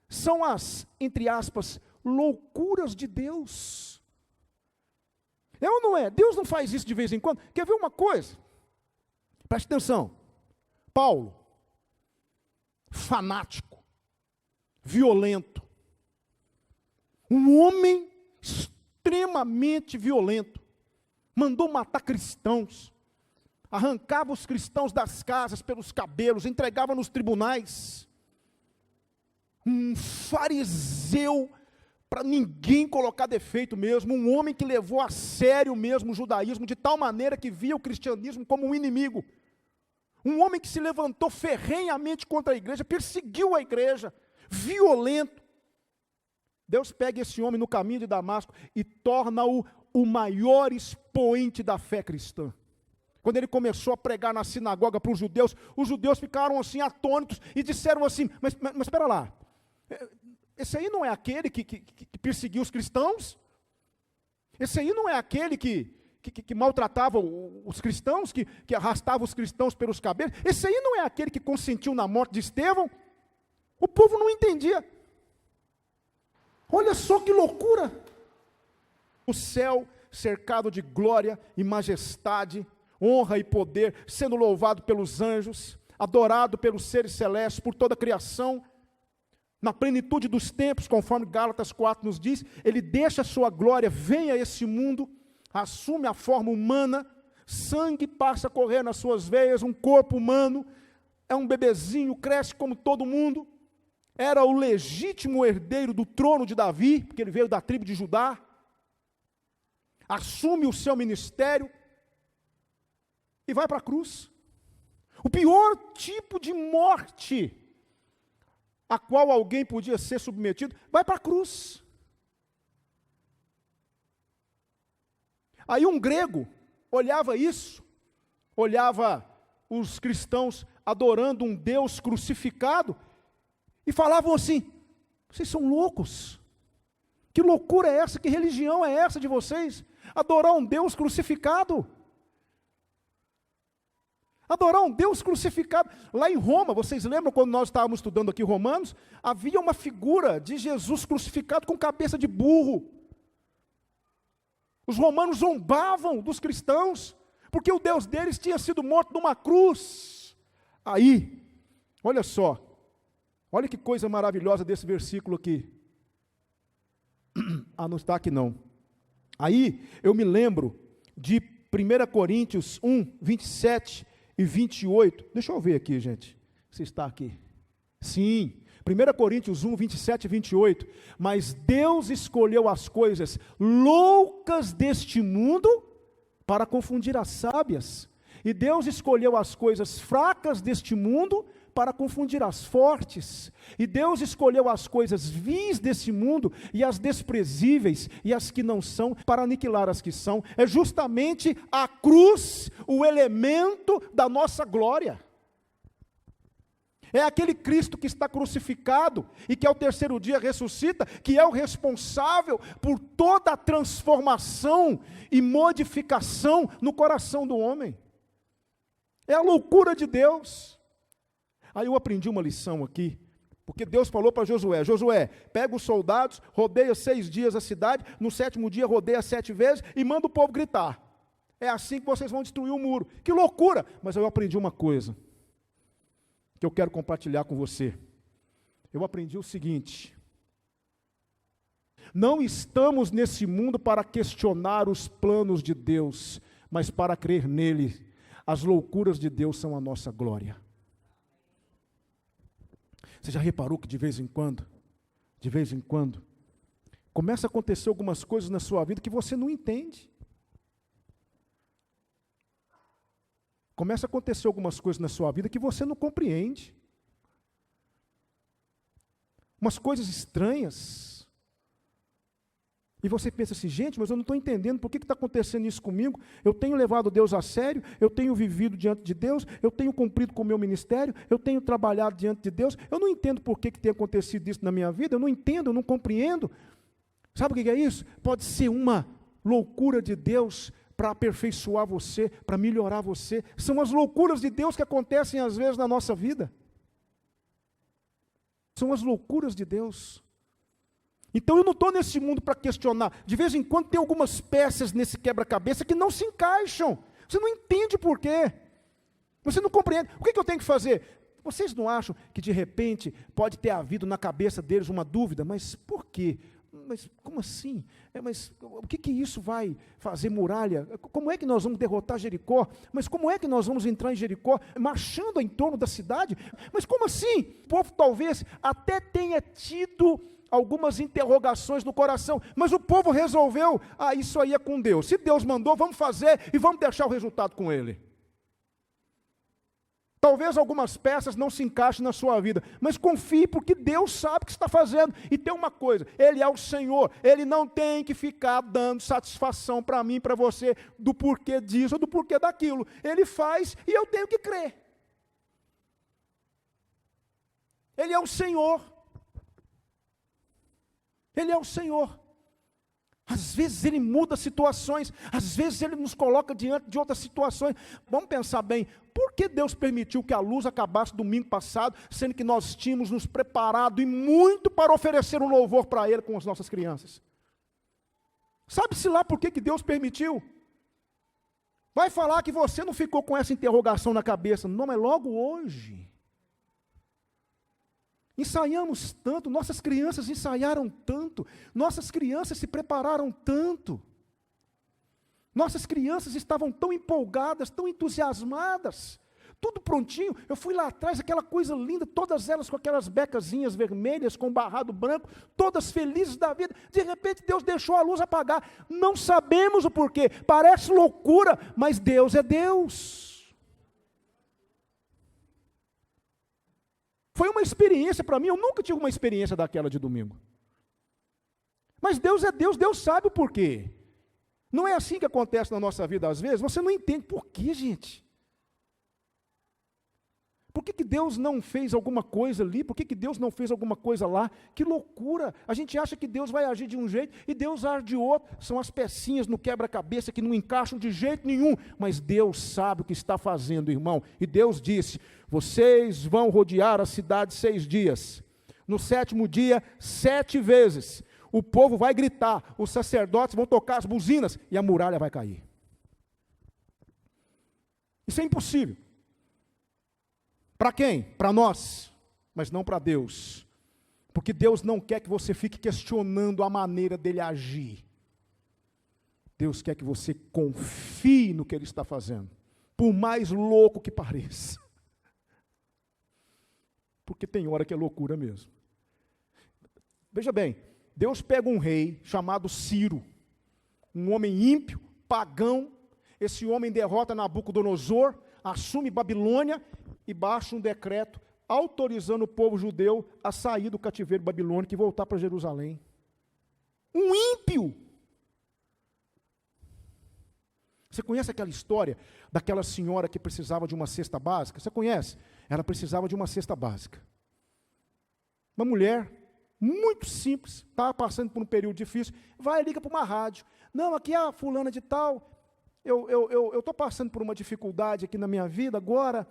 São as, entre aspas, loucuras de Deus. É ou não é? Deus não faz isso de vez em quando. Quer ver uma coisa? Preste atenção. Paulo, fanático, violento, um homem extremamente violento, mandou matar cristãos, arrancava os cristãos das casas pelos cabelos, entregava nos tribunais. Um fariseu, para ninguém colocar defeito mesmo, um homem que levou a sério mesmo o judaísmo, de tal maneira que via o cristianismo como um inimigo. Um homem que se levantou ferrenhamente contra a igreja, perseguiu a igreja, violento. Deus pega esse homem no caminho de Damasco e torna-o o maior expoente da fé cristã. Quando ele começou a pregar na sinagoga para os judeus ficaram assim atônitos e disseram assim: mas espera lá, esse aí não é aquele que perseguiu os cristãos? Esse aí não é aquele que maltratava os cristãos, que arrastava os cristãos pelos cabelos? Esse aí não é aquele que consentiu na morte de Estevão? O povo não entendia. Olha só que loucura! O céu cercado de glória e majestade, honra e poder, sendo louvado pelos anjos, adorado pelos seres celestes, por toda a criação, na plenitude dos tempos, conforme Gálatas 4 nos diz. Ele deixa a sua glória, vem a esse mundo, assume a forma humana, sangue passa a correr nas suas veias, um corpo humano, é um bebezinho, cresce como todo mundo, era o legítimo herdeiro do trono de Davi, porque ele veio da tribo de Judá, assume o seu ministério e vai para a cruz. O pior tipo de morte a qual alguém podia ser submetido, vai para a cruz. Aí um grego olhava isso, olhava os cristãos adorando um Deus crucificado, e falavam assim: vocês são loucos, que loucura é essa, que religião é essa de vocês, adorar um Deus crucificado? Adorar um Deus crucificado. Lá em Roma, vocês lembram quando nós estávamos estudando aqui Romanos? Havia uma figura de Jesus crucificado com cabeça de burro. Os romanos zombavam dos cristãos, porque o Deus deles tinha sido morto numa cruz. Aí, olha só, olha que coisa maravilhosa desse versículo aqui. Ah, não está aqui não. Aí, eu me lembro de 1 Coríntios 1, 27 e 28. Deixa eu ver aqui, gente, se está aqui. Sim, 1 Coríntios 1, 27 e 28. Mas Deus escolheu as coisas loucas deste mundo para confundir as sábias. E Deus escolheu as coisas fracas deste mundo para confundir as fortes. E Deus escolheu as coisas vis desse mundo e as desprezíveis e as que não são, para aniquilar as que são. É justamente a cruz o elemento da nossa glória. É aquele Cristo que está crucificado e que ao terceiro dia ressuscita, que é o responsável por toda a transformação e modificação no coração do homem. É a loucura de Deus. Aí eu aprendi uma lição aqui, porque Deus falou para Josué: Josué, pega os soldados, rodeia 6 dias a cidade, no 7º dia rodeia 7 vezes e manda o povo gritar. É assim que vocês vão destruir o muro. Que loucura! Mas eu aprendi uma coisa, que eu quero compartilhar com você. Eu aprendi o seguinte: não estamos nesse mundo para questionar os planos de Deus, mas para crer nele. As loucuras de Deus são a nossa glória. Você já reparou que de vez em quando, começa a acontecer algumas coisas na sua vida que você não entende? Começa a acontecer algumas coisas na sua vida que você não compreende. Umas coisas estranhas. E você pensa assim: gente, mas eu não estou entendendo por que está acontecendo isso comigo. Eu tenho levado Deus a sério, eu tenho vivido diante de Deus, eu tenho cumprido com o meu ministério, eu tenho trabalhado diante de Deus, eu não entendo por que tem acontecido isso na minha vida, eu não entendo, eu não compreendo. Sabe o que é isso? Pode ser uma loucura de Deus para aperfeiçoar você, para melhorar você. São as loucuras de Deus que acontecem às vezes na nossa vida. São as loucuras de Deus. Então eu não estou nesse mundo para questionar. De vez em quando tem algumas peças nesse quebra-cabeça que não se encaixam. Você não entende por quê. Você não compreende. O que eu tenho que fazer? Vocês não acham que de repente pode ter havido na cabeça deles uma dúvida? Mas por quê? Mas como assim? Mas o que isso vai fazer muralha? Como é que nós vamos derrotar Jericó? Mas como é que nós vamos entrar em Jericó? Marchando em torno da cidade? Mas como assim? O povo talvez até tenha tido algumas interrogações no coração, mas o povo resolveu: isso aí é com Deus. Se Deus mandou, vamos fazer e vamos deixar o resultado com Ele. Talvez algumas peças não se encaixem na sua vida, mas confie, porque Deus sabe o que está fazendo. E tem uma coisa: Ele é o Senhor, Ele não tem que ficar dando satisfação para mim, para você, do porquê disso ou do porquê daquilo. Ele faz e eu tenho que crer. Ele é o Senhor. Ele é o Senhor. Às vezes Ele muda situações, às vezes Ele nos coloca diante de outras situações. Vamos pensar bem: por que Deus permitiu que a luz acabasse domingo passado, sendo que nós tínhamos nos preparado e muito para oferecer um louvor para Ele com as nossas crianças? Sabe-se lá por que Deus permitiu? Vai falar que você não ficou com essa interrogação na cabeça. Não, mas logo hoje. Ensaiamos tanto, nossas crianças ensaiaram tanto, nossas crianças se prepararam tanto, nossas crianças estavam tão empolgadas, tão entusiasmadas, tudo prontinho. Eu fui lá atrás, aquela coisa linda, todas elas com aquelas becazinhas vermelhas, com barrado branco, todas felizes da vida. De repente Deus deixou a luz apagar, não sabemos o porquê, parece loucura, mas Deus é Deus. Foi uma experiência para mim, eu nunca tive uma experiência daquela de domingo. Mas Deus é Deus, Deus sabe o porquê. Não é assim que acontece na nossa vida às vezes, você não entende por quê, gente. por que Deus não fez alguma coisa ali? Por que Deus não fez alguma coisa lá? Que loucura! A gente acha que Deus vai agir de um jeito e Deus age de outro. São as pecinhas no quebra-cabeça que não encaixam de jeito nenhum. Mas Deus sabe o que está fazendo, irmão. E Deus disse, vocês vão rodear a cidade 6 dias. No 7º dia, 7 vezes. O povo vai gritar, os sacerdotes vão tocar as buzinas e a muralha vai cair. Isso é impossível. Para quem? Para nós, mas não para Deus. Porque Deus não quer que você fique questionando a maneira dele agir. Deus quer que você confie no que ele está fazendo, por mais louco que pareça. Porque tem hora que é loucura mesmo. Veja bem, Deus pega um rei chamado Ciro, um homem ímpio, pagão. Esse homem derrota Nabucodonosor, assume Babilônia e baixa um decreto autorizando o povo judeu a sair do cativeiro babilônico e voltar para Jerusalém. Um ímpio. Você conhece aquela história daquela senhora que precisava de uma cesta básica? Você conhece? Ela precisava de uma cesta básica. Uma mulher muito simples, estava passando por um período difícil, vai e liga para uma rádio. Não, aqui é a fulana de tal, eu estou passando por uma dificuldade aqui na minha vida agora,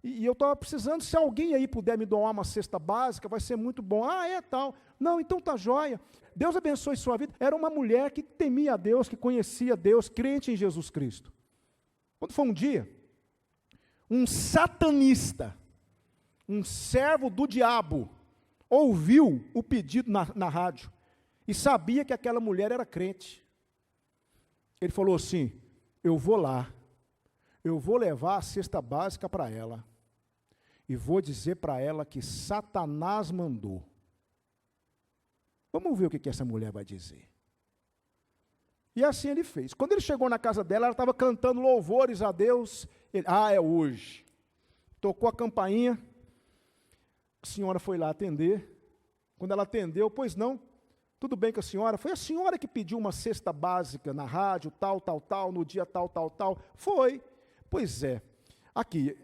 e eu estava precisando, se alguém aí puder me doar uma cesta básica, vai ser muito bom. Ah, é tal. Não, então tá joia. Deus abençoe sua vida. Era uma mulher que temia a Deus, que conhecia Deus, crente em Jesus Cristo. Quando foi um dia, um satanista, um servo do diabo, ouviu o pedido na rádio e sabia que aquela mulher era crente. Ele falou assim, eu vou lá, eu vou levar a cesta básica para ela e vou dizer para ela que Satanás mandou. Vamos ver o que essa mulher vai dizer. E assim ele fez. Quando ele chegou na casa dela, ela estava cantando louvores a Deus. Ele, é hoje. Tocou a campainha, a senhora foi lá atender. Quando ela atendeu, pois não, tudo bem com a senhora? Foi a senhora que pediu uma cesta básica na rádio, tal, no dia tal. Foi. Pois é. Aqui,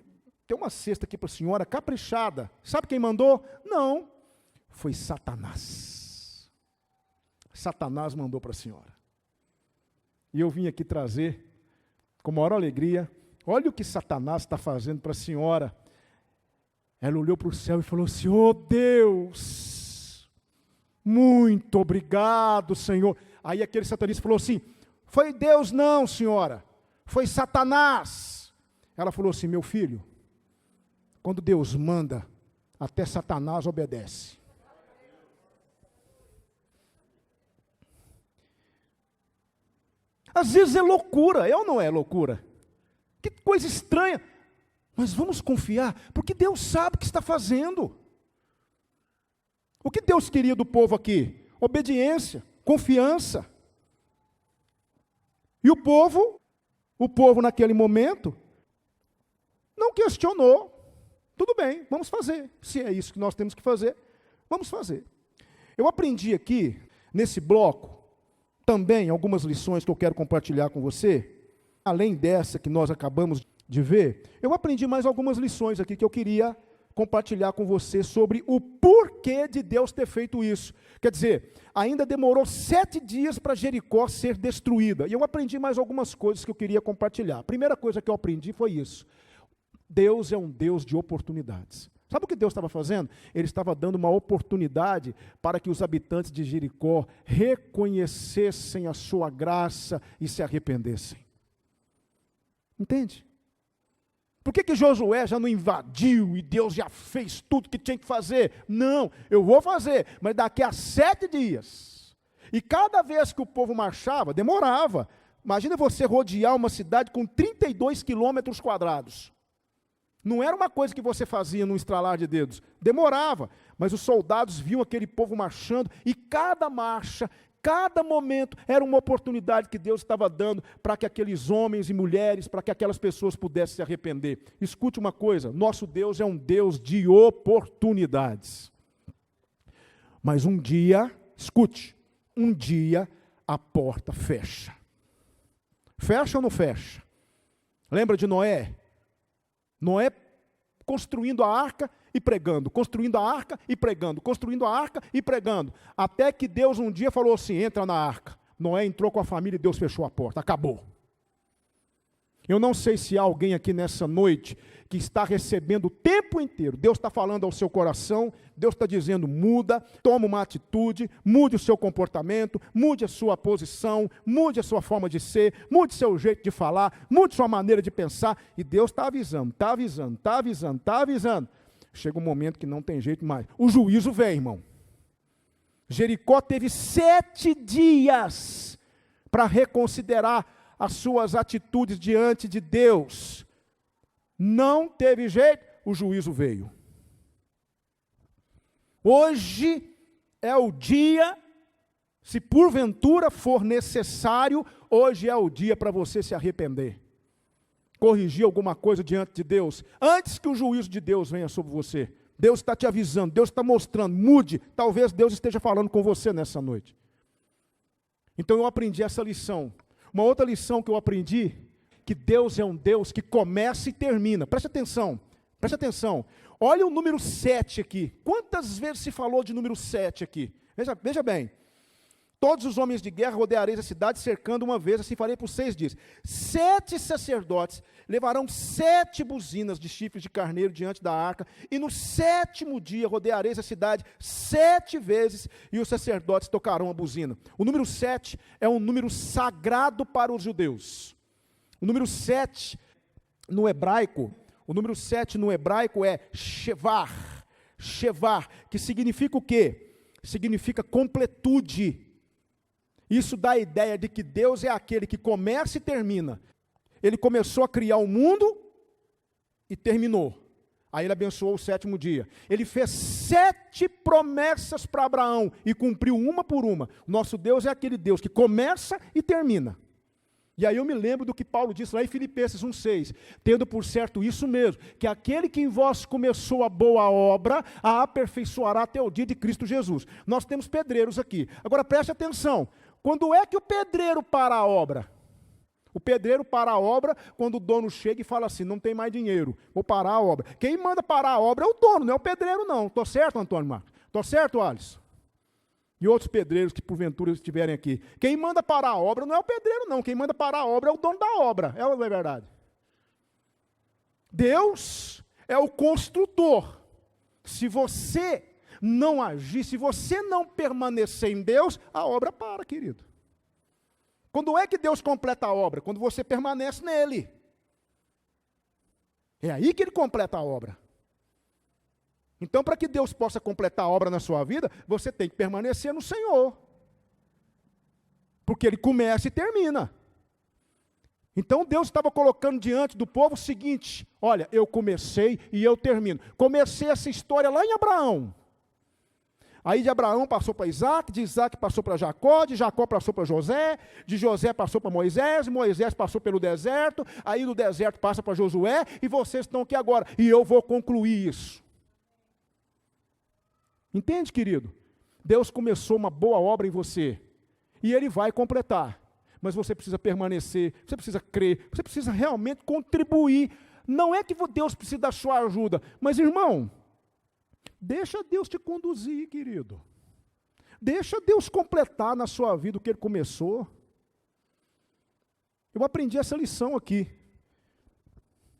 tem uma cesta aqui para a senhora, caprichada. Sabe quem mandou? Não. Foi Satanás. Satanás mandou para a senhora. E eu vim aqui trazer, com maior alegria, olha o que Satanás está fazendo para a senhora. Ela olhou para o céu e falou assim, oh Deus, muito obrigado, Senhor. Aí aquele satanista falou assim, foi Deus não, senhora, foi Satanás. Ela falou assim, meu filho, quando Deus manda, até Satanás obedece. Às vezes é loucura, ou não é loucura? Que coisa estranha. Mas vamos confiar, porque Deus sabe o que está fazendo. O que Deus queria do povo aqui? Obediência, confiança. E o povo naquele momento, não questionou. Tudo bem, vamos fazer. Se é isso que nós temos que fazer, vamos fazer. Eu aprendi aqui, nesse bloco, também algumas lições que eu quero compartilhar com você. Além dessa que nós acabamos de ver, eu aprendi mais algumas lições aqui que eu queria compartilhar com você sobre o porquê de Deus ter feito isso. Quer dizer, ainda demorou 7 dias para Jericó ser destruída. E eu aprendi mais algumas coisas que eu queria compartilhar. A primeira coisa que eu aprendi foi isso. Deus é um Deus de oportunidades. Sabe o que Deus estava fazendo? Ele estava dando uma oportunidade para que os habitantes de Jericó reconhecessem a sua graça e se arrependessem. Entende? Por que Josué já não invadiu e Deus já fez tudo que tinha que fazer? Não, eu vou fazer, mas daqui a 7 dias. E cada vez que o povo marchava, demorava. Imagina você rodear uma cidade com 32 quilômetros quadrados. Não era uma coisa que você fazia num estralar de dedos. Demorava, mas os soldados viam aquele povo marchando e cada marcha, cada momento era uma oportunidade que Deus estava dando para que aqueles homens e mulheres, para que aquelas pessoas pudessem se arrepender. Escute uma coisa, nosso Deus é um Deus de oportunidades. Mas um dia, escute, um dia a porta fecha. Fecha ou não fecha? Lembra de Noé? Noé construindo a arca e pregando, construindo a arca e pregando, construindo a arca e pregando, até que Deus um dia falou assim, entra na arca. Noé entrou com a família e Deus fechou a porta, acabou. Eu não sei se há alguém aqui nessa noite que está recebendo o tempo inteiro, Deus está falando ao seu coração, Deus está dizendo, muda, toma uma atitude, mude o seu comportamento, mude a sua posição, mude a sua forma de ser, mude seu jeito de falar, mude sua maneira de pensar, e Deus está avisando, está avisando, está avisando, está avisando. Chega um momento que não tem jeito mais. O juízo vem, irmão. Jericó teve 7 dias para reconsiderar as suas atitudes diante de Deus. Não teve jeito, o juízo veio. Hoje é o dia, se porventura for necessário, hoje é o dia para você se arrepender. Corrigir alguma coisa diante de Deus, antes que o juízo de Deus venha sobre você. Deus está te avisando, Deus está mostrando, mude. Talvez Deus esteja falando com você nessa noite. Então eu aprendi essa lição. Uma outra lição que eu aprendi, que Deus é um Deus que começa e termina. Preste atenção, preste atenção. Olha o número 7 aqui. Quantas vezes se falou de número 7 aqui? Veja bem. Todos os homens de guerra rodeareis a cidade, cercando uma vez, assim farei por 6 dias. 7 sacerdotes levarão 7 buzinas de chifres de carneiro diante da arca, e no 7º dia rodeareis a cidade 7 vezes, e os sacerdotes tocarão a buzina. O número 7 é um número sagrado para os judeus. O número 7 no hebraico, é shevar, que significa o quê? Significa completude. Isso dá a ideia de que Deus é aquele que começa e termina. Ele começou a criar o mundo e terminou. Aí ele abençoou o 7º dia. Ele fez 7 promessas para Abraão e cumpriu uma por uma. Nosso Deus é aquele Deus que começa e termina. E aí eu me lembro do que Paulo disse lá em Filipenses 1,6, tendo por certo isso mesmo, que aquele que em vós começou a boa obra, a aperfeiçoará até o dia de Cristo Jesus. Nós temos pedreiros aqui. Agora preste atenção, quando é que o pedreiro para a obra? O pedreiro para a obra quando o dono chega e fala assim, não tem mais dinheiro, vou parar a obra. Quem manda parar a obra é o dono, não é o pedreiro não. Estou certo, Antônio Marcos? Estou certo, Alisson? E outros pedreiros que porventura estiverem aqui. Quem manda parar a obra não é o pedreiro não, quem manda parar a obra é o dono da obra, é ou não é verdade? Deus é o construtor. Se você não agir, se você não permanecer em Deus, a obra para, querido. Quando é que Deus completa a obra? Quando você permanece nele. É aí que ele completa a obra. Então, para que Deus possa completar a obra na sua vida, você tem que permanecer no Senhor. Porque ele começa e termina. Então, Deus estava colocando diante do povo o seguinte, olha, eu comecei e eu termino. Comecei essa história lá em Abraão. Aí de Abraão passou para Isaac, de Isaac passou para Jacó, de Jacó passou para José, de José passou para Moisés, Moisés passou pelo deserto, aí no deserto passa para Josué, e vocês estão aqui agora, e eu vou concluir isso. Entende, querido? Deus começou uma boa obra em você, e Ele vai completar, mas você precisa permanecer, você precisa crer, você precisa realmente contribuir. Não é que Deus precisa da sua ajuda, mas irmão, deixa Deus te conduzir, querido. Deixa Deus completar na sua vida o que Ele começou. Eu aprendi essa lição aqui.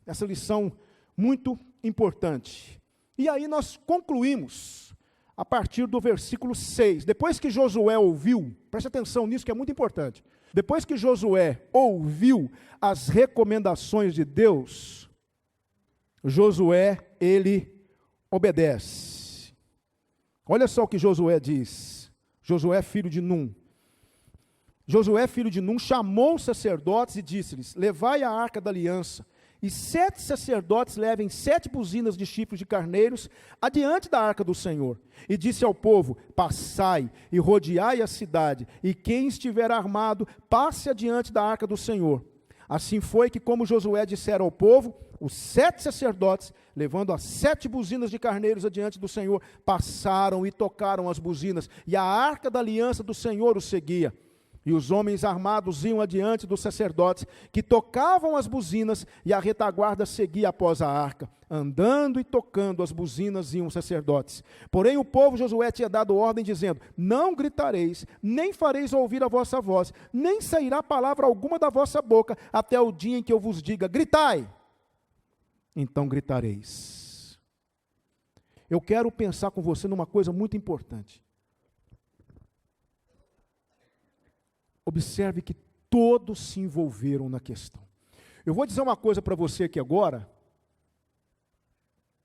Essa lição muito importante. E aí nós concluímos a partir do versículo 6. Depois que Josué ouviu, preste atenção nisso que é muito importante. Depois que Josué ouviu as recomendações de Deus, Josué, ele obedece. Olha só o que Josué diz. Josué, filho de Num. Josué, filho de Num, chamou os sacerdotes e disse-lhes, levai a arca da aliança, e 7 sacerdotes levem 7 buzinas de chifres de carneiros adiante da arca do Senhor. E disse ao povo, passai e rodeai a cidade, e quem estiver armado, passe adiante da arca do Senhor. Assim foi que, como Josué dissera ao povo, os 7 sacerdotes, levando as 7 buzinas de carneiros adiante do Senhor, passaram e tocaram as buzinas, e a arca da aliança do Senhor os seguia. E os homens armados iam adiante dos sacerdotes, que tocavam as buzinas, e a retaguarda seguia após a arca. Andando e tocando as buzinas iam os sacerdotes. Porém o povo, Josué tinha dado ordem, dizendo: não gritareis, nem fareis ouvir a vossa voz, nem sairá palavra alguma da vossa boca, até o dia em que eu vos diga: gritai. Então gritareis. Eu quero pensar com você numa coisa muito importante. Observe que todos se envolveram na questão. Eu vou dizer uma coisa para você aqui agora.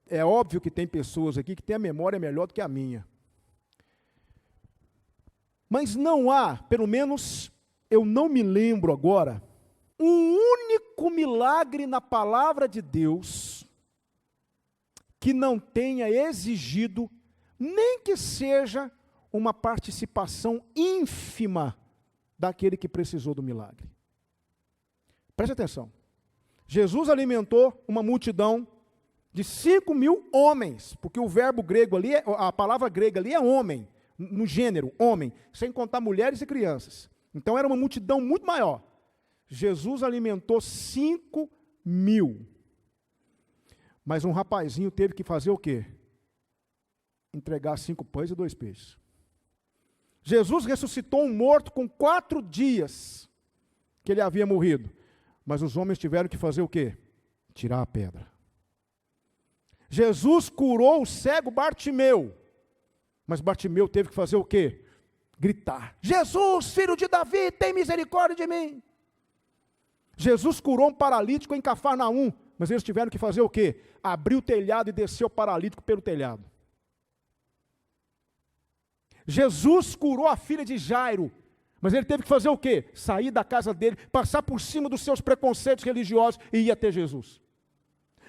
É óbvio que tem pessoas aqui que têm a memória melhor do que a minha. Mas não há, pelo menos eu não me lembro agora, um único milagre na palavra de Deus que não tenha exigido, nem que seja uma participação ínfima daquele que precisou do milagre. Preste atenção. Jesus alimentou uma multidão de 5.000 homens, porque o verbo grego ali, a palavra grega ali é homem, no gênero, homem, sem contar mulheres e crianças. Então era uma multidão muito maior. Jesus alimentou 5.000. Mas um rapazinho teve que fazer o quê? Entregar 5 pães e 2 peixes. Jesus ressuscitou um morto com 4 dias que ele havia morrido. Mas os homens tiveram que fazer o quê? Tirar a pedra. Jesus curou o cego Bartimeu. Mas Bartimeu teve que fazer o quê? Gritar: Jesus, filho de Davi, tem misericórdia de mim. Jesus curou um paralítico em Cafarnaum. Mas eles tiveram que fazer o quê? Abrir o telhado e descer o paralítico pelo telhado. Jesus curou a filha de Jairo, mas ele teve que fazer o quê? Sair da casa dele, passar por cima dos seus preconceitos religiosos e ir até Jesus.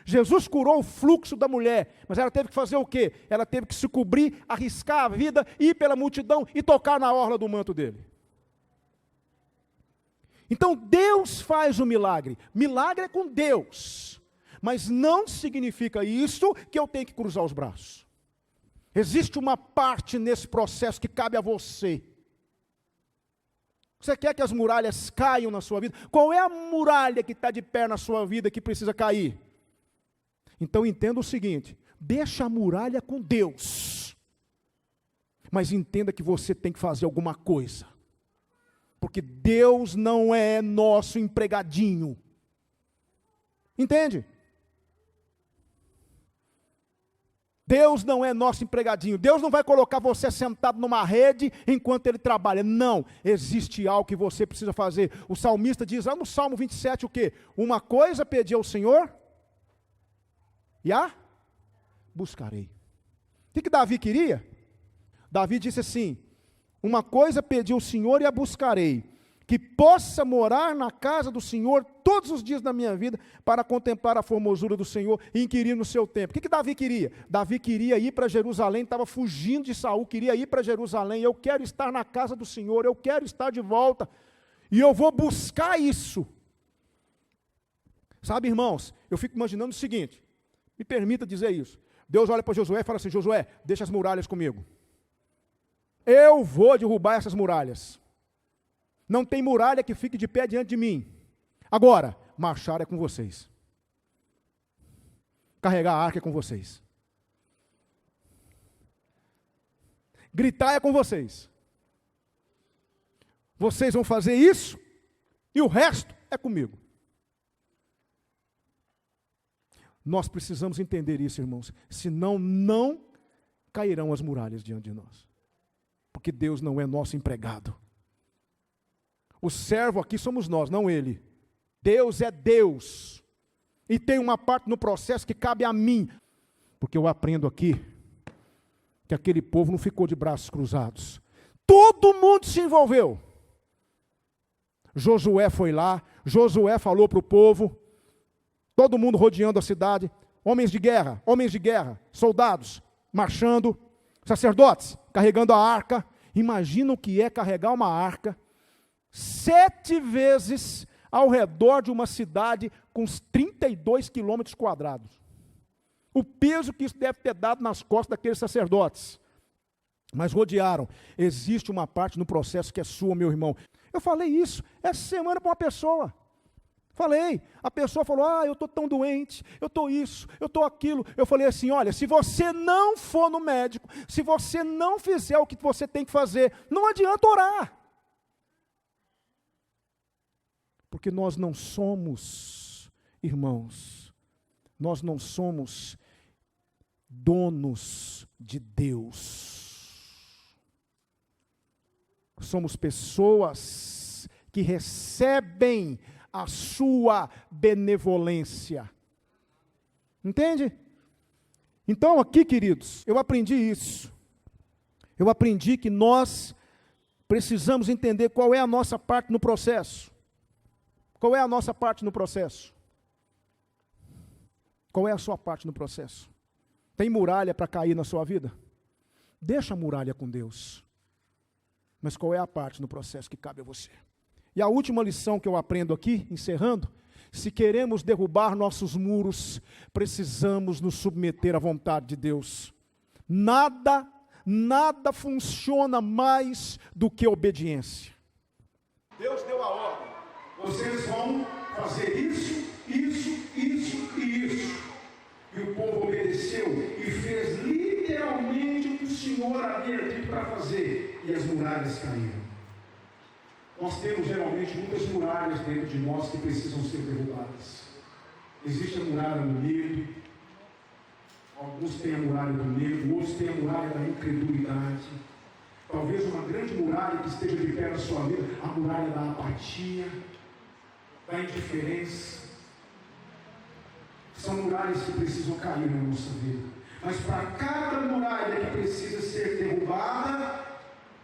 Jesus curou o fluxo da mulher, mas ela teve que fazer o quê? Ela teve que se cobrir, arriscar a vida, ir pela multidão e tocar na orla do manto dele. Então Deus faz o milagre. Milagre é com Deus, mas não significa isso que eu tenho que cruzar os braços. Existe uma parte nesse processo que cabe a você. Você quer que as muralhas caiam na sua vida? Qual é a muralha que está de pé na sua vida que precisa cair? Então entenda o seguinte: deixa a muralha com Deus. Mas entenda que você tem que fazer alguma coisa. Porque Deus não é nosso empregadinho. Entende? Deus não é nosso empregadinho. Deus não vai colocar você sentado numa rede enquanto Ele trabalha. Não, existe algo que você precisa fazer. O salmista diz lá no Salmo 27 o quê? Uma coisa pedi ao Senhor e a buscarei. O que Davi queria? Davi disse assim: uma coisa pedi ao Senhor e a buscarei, que possa morar na casa do Senhor todos os dias da minha vida, para contemplar a formosura do Senhor e inquirir no seu templo. O que Davi queria? Davi queria ir para Jerusalém, estava fugindo de Saul, queria ir para Jerusalém. Eu quero estar na casa do Senhor, eu quero estar de volta, e eu vou buscar isso. Sabe, irmãos, eu fico imaginando o seguinte, me permita dizer isso. Deus olha para Josué e fala assim: Josué, deixa as muralhas comigo. Eu vou derrubar essas muralhas. Não tem muralha que fique de pé diante de mim. Agora, marchar é com vocês. Carregar a arca é com vocês. Gritar é com vocês. Vocês vão fazer isso e o resto é comigo. Nós precisamos entender isso, irmãos. Senão não cairão as muralhas diante de nós. Porque Deus não é nosso empregado. O servo aqui somos nós, não ele. Deus é Deus. E tem uma parte no processo que cabe a mim. Porque eu aprendo aqui que aquele povo não ficou de braços cruzados. Todo mundo se envolveu. Josué foi lá, Josué falou para o povo, todo mundo rodeando a cidade, homens de guerra, soldados marchando, sacerdotes carregando a arca. Imagina o que é carregar uma arca 7 vezes ao redor de uma cidade com uns 32 quilômetros quadrados. O peso que isso deve ter dado nas costas daqueles sacerdotes. Mas rodearam. Existe uma parte no processo que é sua, meu irmão. Eu falei isso essa semana para uma pessoa. Falei, a pessoa falou, eu estou tão doente, eu estou isso, eu estou aquilo. Eu falei assim, olha, se você não for no médico, se você não fizer o que você tem que fazer, não adianta orar. Porque nós não somos, irmãos, nós não somos donos de Deus. Somos pessoas que recebem a sua benevolência. Entende? Então aqui, queridos, eu aprendi isso. Eu aprendi que nós precisamos entender qual é a nossa parte no processo. Qual é a nossa parte no processo? Qual é a sua parte no processo? Tem muralha para cair na sua vida? Deixa a muralha com Deus. Mas qual é a parte no processo que cabe a você? E a última lição que eu aprendo aqui, encerrando, se queremos derrubar nossos muros, precisamos nos submeter à vontade de Deus. Nada funciona mais do que obediência. Deus deu a ordem. Vocês vão fazer isso, isso, isso e isso. E o povo obedeceu e fez literalmente o que o Senhor havia dito para fazer. E as muralhas caíram. Nós temos geralmente muitas muralhas dentro de nós que precisam ser derrubadas. Existe a muralha do medo, alguns têm a muralha do medo, outros têm a muralha da incredulidade. Talvez uma grande muralha que esteja de pé na sua vida, a muralha da apatia, da indiferença. São muralhas que precisam cair na nossa vida. Mas para cada muralha que precisa ser derrubada,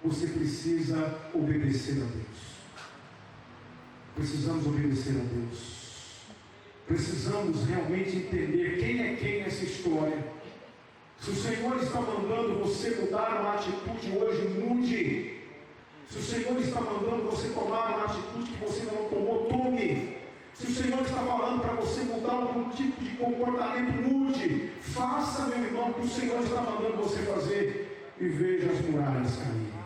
você precisa obedecer a Deus. Precisamos obedecer a Deus. Precisamos realmente entender quem é quem nessa história. Se o Senhor está mandando você mudar uma atitude hoje, mude. Se o Senhor está mandando você tomar uma atitude que você não tomou, tome. Se o Senhor está falando para você mudar algum tipo de comportamento, mude. Faça, meu irmão, o que o Senhor está mandando você fazer e veja as muralhas caírem.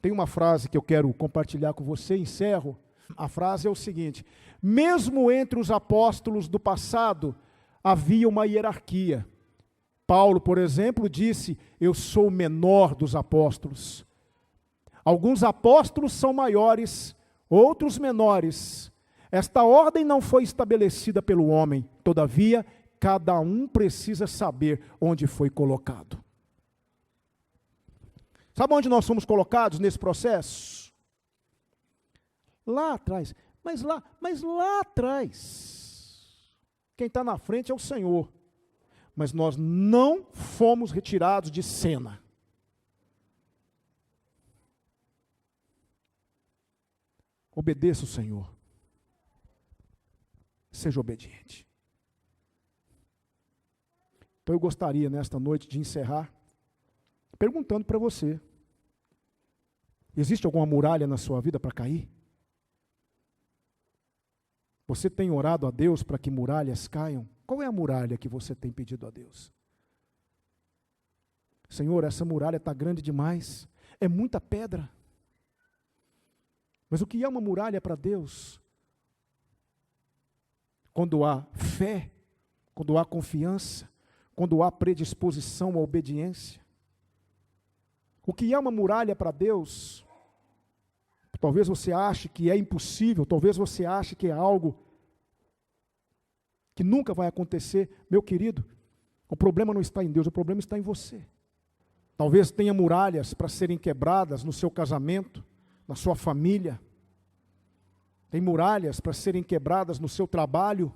Tem uma frase que eu quero compartilhar com você, encerro. A frase é o seguinte: mesmo entre os apóstolos do passado, havia uma hierarquia. Paulo, por exemplo, disse, eu sou o menor dos apóstolos. Alguns apóstolos são maiores, outros menores. Esta ordem não foi estabelecida pelo homem, todavia, cada um precisa saber onde foi colocado. Sabe onde nós fomos colocados nesse processo? Lá atrás. Mas lá atrás. Quem está na frente é o Senhor. Mas nós não fomos retirados de cena. Obedeça o Senhor. Seja obediente. Então eu gostaria nesta noite de encerrar perguntando para você: existe alguma muralha na sua vida para cair? Você tem orado a Deus para que muralhas caiam? Qual é a muralha que você tem pedido a Deus? Senhor, essa muralha está grande demais, é muita pedra. Mas o que é uma muralha para Deus? Quando há fé, quando há confiança, quando há predisposição à obediência. O que é uma muralha para Deus? Talvez você ache que é impossível, talvez você ache que é algo que nunca vai acontecer. Meu querido, o problema não está em Deus, o problema está em você. Talvez tenha muralhas para serem quebradas no seu casamento, na sua família. Tem muralhas para serem quebradas no seu trabalho.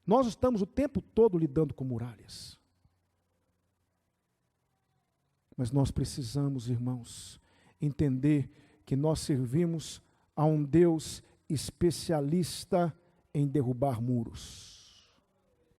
Nós estamos o tempo todo lidando com muralhas. Mas nós precisamos, irmãos, entender que nós servimos a um Deus especialista em derrubar muros.